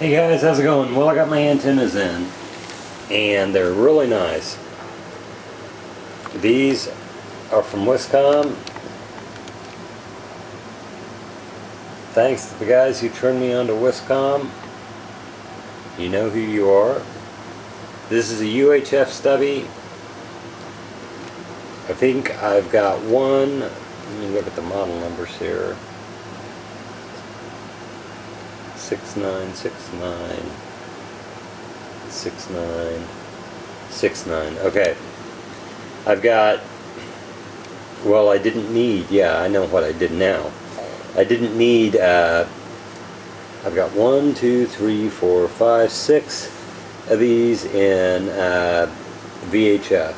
Hey guys, how's it going? Well, I got my antennas in, and they're really nice. These are from Wiscom. Thanks to the guys who turned me on to Wiscom. You know who you are. This is a UHF stubby. I think I've got one. Let me look at the model numbers here. 6969 6969. Okay, I've got, well, I didn't need, yeah, I know what I did now. I didn't need, I've got 1, 2, 3, 4, 5, 6 of these in VHF.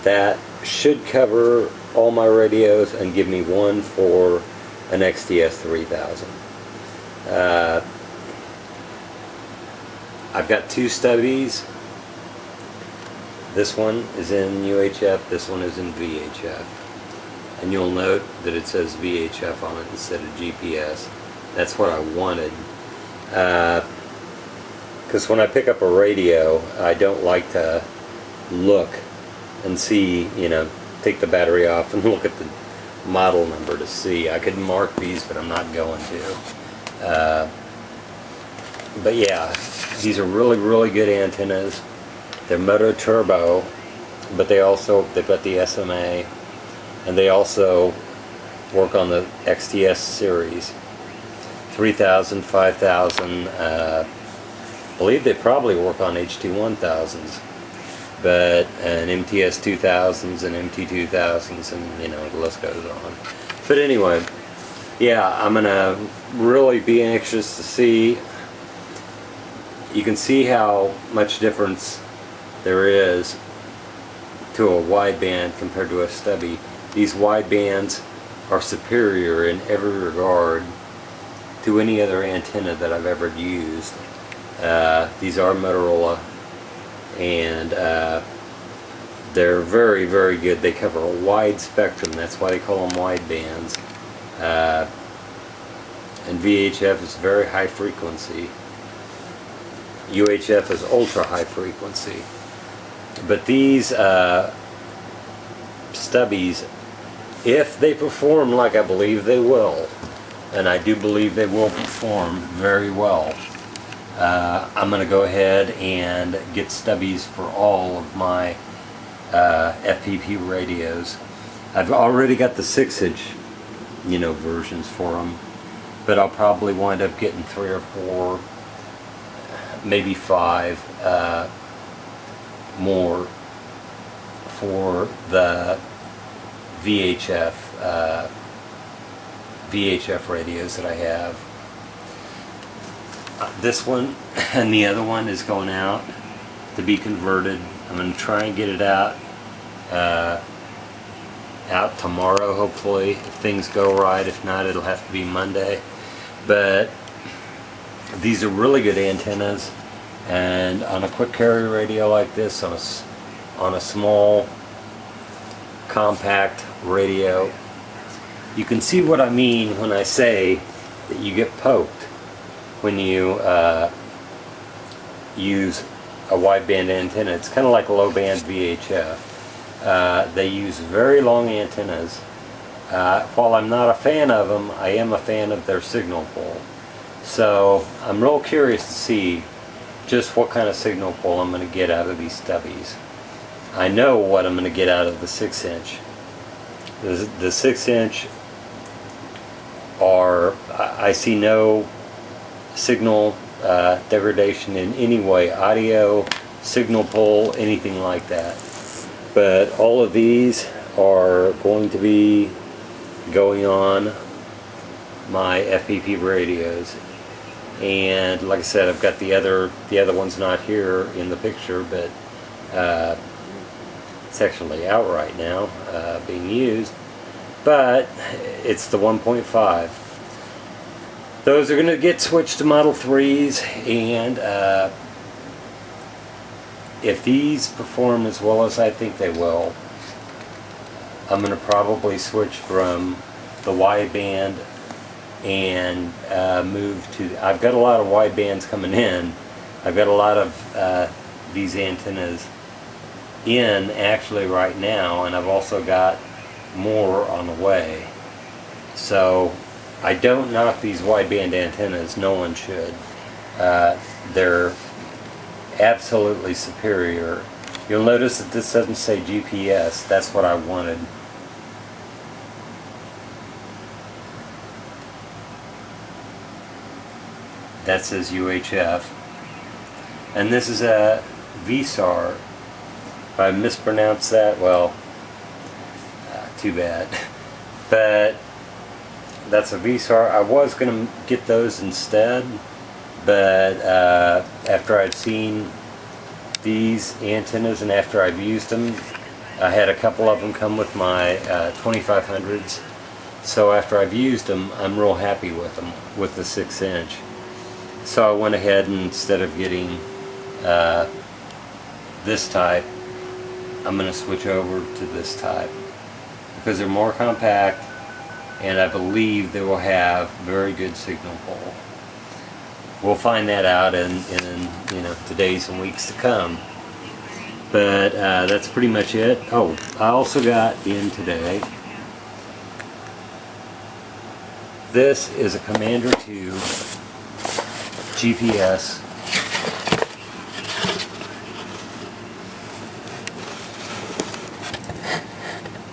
That should cover all my radios and give me one for an XTS5000. I've got two stubbies. This one is in UHF, this one is in VHF. And you'll note that it says VHF on it instead of GPS. That's what I wanted. Because when I pick up a radio, I don't like to look and see, you know, take the battery off and look at the model number to see. I could mark these, but I'm not going to. But yeah, these are really good antennas. They're Mototrbo, but they've got the SMA, and they also work on the XTS series 3000, 5000. I believe they probably work on HT1000s, but and MTS2000s and MT2000s, and you know, the list goes on. But anyway, yeah, I'm gonna really be anxious to see. You can see how much difference there is to a wideband compared to a stubby. These widebands are superior in every regard to any other antenna that I've ever used. These are Motorola, and they're very good. They cover a wide spectrum. That's why they call them widebands. And VHF is very high frequency. UHF is ultra high frequency. But these stubbies, if they perform like I believe they will, and I do believe they will perform very well, I'm going to go ahead and get stubbies for all of my FPP radios. I've already got the 6-inch, you know, versions for them, but I'll probably wind up getting 3 or 4, maybe 5 more for the VHF radios that I have. This one and the other one is going out to be converted. I'm going to try and get it out tomorrow, hopefully, if things go right. If not, it'll have to be Monday. But these are really good antennas, and on a quick carry radio like this, on a small compact radio, you can see what I mean when I say that you get poked when you use a wideband antenna. It's kind of like low band VHF. They use very long antennas. While I'm not a fan of them, I am a fan of their signal pull. So I'm real curious to see just what kind of signal pull I'm going to get out of these stubbies. I know what I'm going to get out of the 6-inch. The 6-inch I see no signal degradation in any way, audio, signal pull, anything like that. But all of these are going to be going on my FPP radios. And like I said, I've got the other one's not here in the picture, but it's actually out right now, being used. But it's the 1.5. Those are going to get switched to Model 3s, and if these perform as well as I think they will, I'm going to probably switch from the wideband and move to, I've got a lot of wide bands coming in. I've got a lot of these antennas in actually right now, and I've also got more on the way. So I don't knock these wideband antennas, no one should. They're absolutely superior. You'll notice that this doesn't say GPS, that's what I wanted. That says UHF. And this is a VSAR. If I mispronounced that, well, too bad. But that's a VSAR. I was going to get those instead, but after I'd seen these antennas and after I've used them, I had a couple of them come with my 2500s. So after I've used them, I'm real happy with them, with the 6-inch. So I went ahead and instead of getting this type, I'm going to switch over to this type because they're more compact and I believe they will have very good signal pull. We'll find that out in the days and weeks to come. But that's pretty much it. Oh, I also got in today. This is a Commander 2 GPS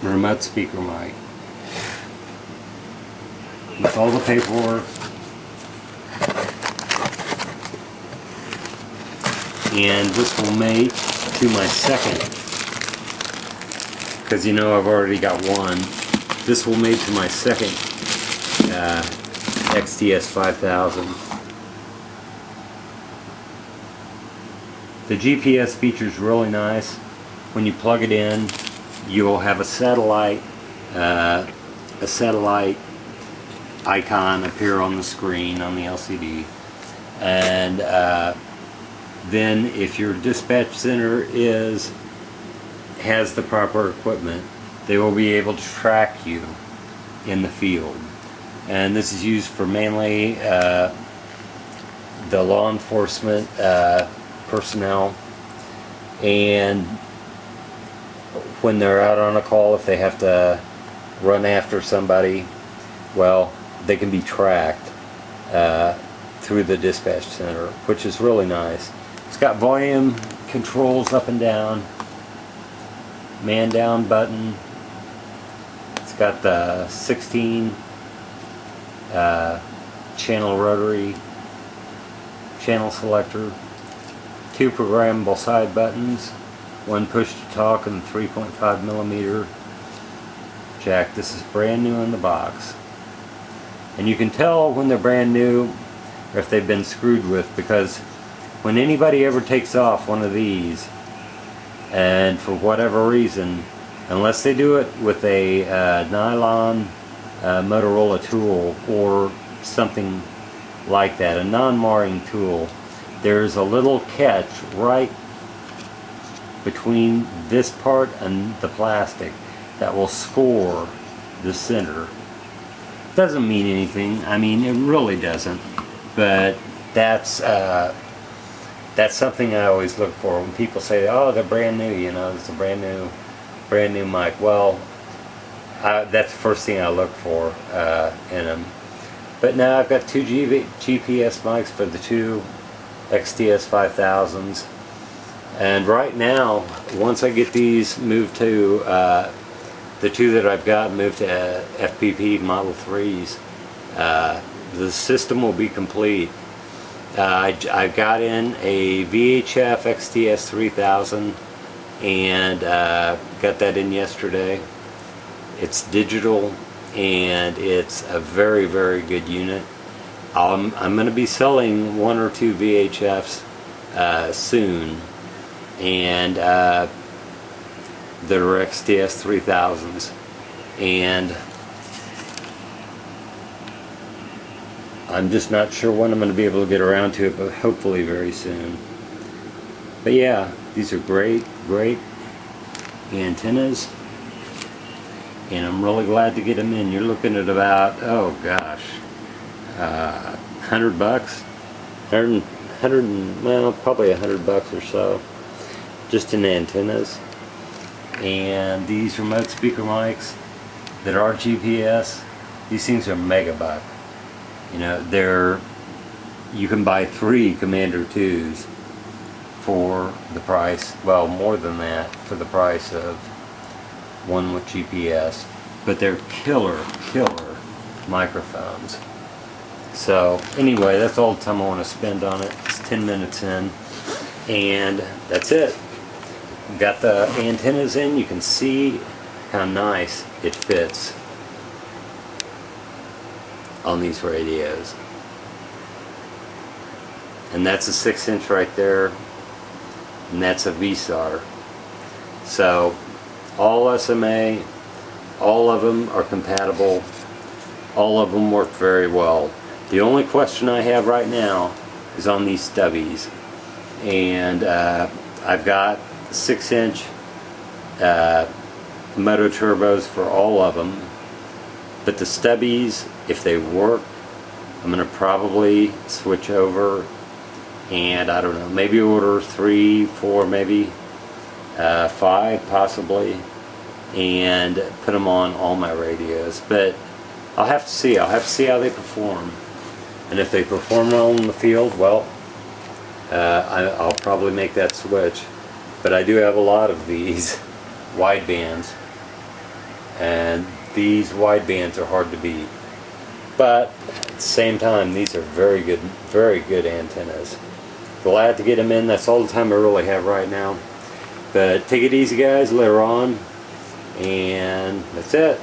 remote speaker mic with all the paperwork, and this will mate to my second, because you know I've already got one. This will mate to my second XTS5000. The GPS feature is really nice. When you plug it in, you'll have a satellite icon appear on the screen on the LCD, and then if your dispatch center has the proper equipment, they will be able to track you in the field. And this is used for mainly the law enforcement personnel, and when they're out on a call, if they have to run after somebody, well, they can be tracked through the dispatch center, which is really nice. It's got volume controls up and down, man down button. It's got the 16 channel rotary channel selector, 2 programmable side buttons, 1 push to talk, and 3.5mm jack. This is brand new in the box, and you can tell when they're brand new or if they've been screwed with, because when anybody ever takes off one of these, and for whatever reason, unless they do it with a nylon Motorola tool or something like that, a non-marring tool, there's a little catch right between this part and the plastic that will score the center. Doesn't mean anything. I mean, it really doesn't. But that's something I always look for when people say, "Oh, they're brand new." You know, it's a brand new mic. Well, that's the first thing I look for in them. But now I've got 2 GPS mics for the 2 XTS5000s, and right now, once I get these moved to the 2 that I've got moved to FPP Model 3s, the system will be complete. I got in a VHF XTS3000 and got that in yesterday. It's digital and it's a very, very good unit. I'm going to be selling 1 or 2 VHFs soon, and that are XTS3000s, and I'm just not sure when I'm going to be able to get around to it, but hopefully very soon. But yeah, these are great antennas, and I'm really glad to get them in. You're looking at about, oh gosh, $100, well, probably $100 or so, just in antennas. And these remote speaker mics that are GPS, these things are megabuck. You know, you can buy 3 Commander 2s for the price, well, more than that, for the price of one with GPS. But they're killer microphones. So anyway, that's all the time I want to spend on it. It's 10 minutes in, and that's it. Got the antennas in. You can see how nice it fits on these radios. And that's a 6-inch right there, and that's a VSAR. So all SMA, all of them are compatible, all of them work very well. The only question I have right now is on these stubbies, and I've got 6-inch Mototurbos for all of them, but the stubbies, if they work, I'm going to probably switch over, and I don't know, maybe order 3, 4, maybe 5 possibly, and put them on all my radios. But I'll have to see. I'll have to see how they perform, and if they perform well in the field, well, I'll probably make that switch. But I do have a lot of these widebands, and these widebands are hard to beat. But at the same time, these are very good antennas. Glad to get them in. That's all the time I really have right now. But take it easy, guys, later on. And that's it.